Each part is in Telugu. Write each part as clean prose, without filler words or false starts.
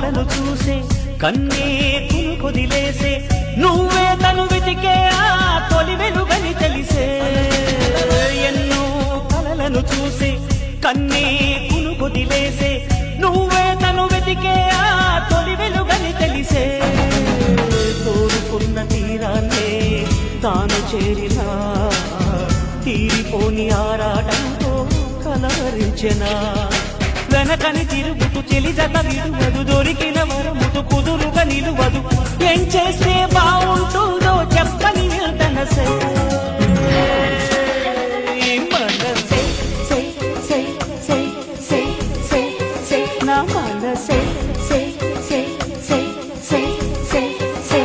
కలలను చూసే కన్నే కొదిలేసే నువ్వే తను వెతికే ఆ తొలి వెలుగని తెలిసే ఎన్నో కలలను చూసే కన్నే కొదిలేసే నువ్వే తను వెతికే ఆ తొలి వెలుగని తెలిసే కోరుకున్న తీరాన్నే తాను చేరినా తీరిపోని ఆరాటంతో కలవరించెనా వెనకని తిరుగుతూ చెలిజత విడువదు దొరికిన వరముతు కుదురుగా నిలువదు ఏం చేస్తే బాగుంటుందో చెప్పని మనసే మనసే సే సే సే సే సే సే నా మనసే సే సే సే సే సే సే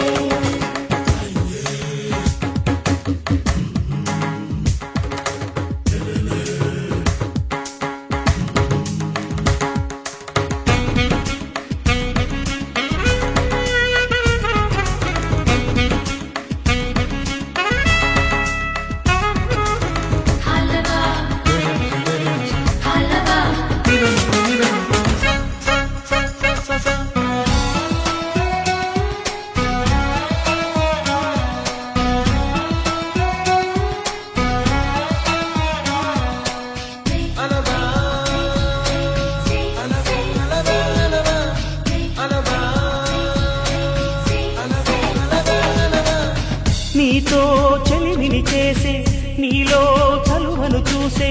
నీతో చెలిమిని చేసే నీలో చలువను చూసే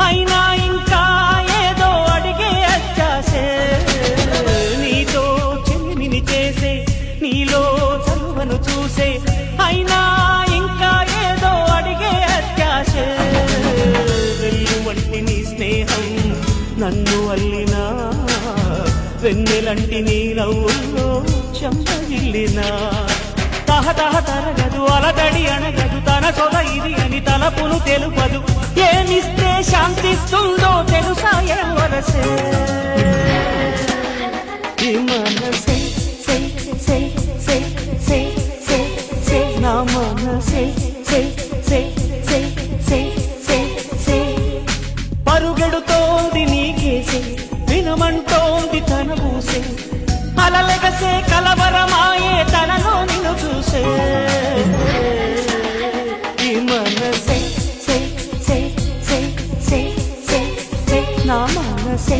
అయినా ఇంకా ఏదో అడిగే అచ్చాసే నీతో చెలిమిని చేసే నీలో చలువను చూసే అయినా ఇంకా ఏదో అడిగే అత్యాసే వెళ్ళు వంటి నీ స్నేహం నన్ను అల్లినా వెన్నెలంటి నీ నవ్వుల్లో చెంపగిల్లినా తహతహ తరగదు అలదడి అనగదు తన సొద ఇది అని తలపును తెలుపదు ఏమిస్తే శాంతిస్తుందో తెలుసా ఎవరసే మనసే సే సే సే సే సే సే నా మనసే సే సే సే సే సే సే పరుగెడుతోంది నీకేసే వినమంటోంది తన పూసే అలలెగసే కలవరమాయే తనలో నిన్ను చూసే మనసే సే సే సే సే సే నా మనసే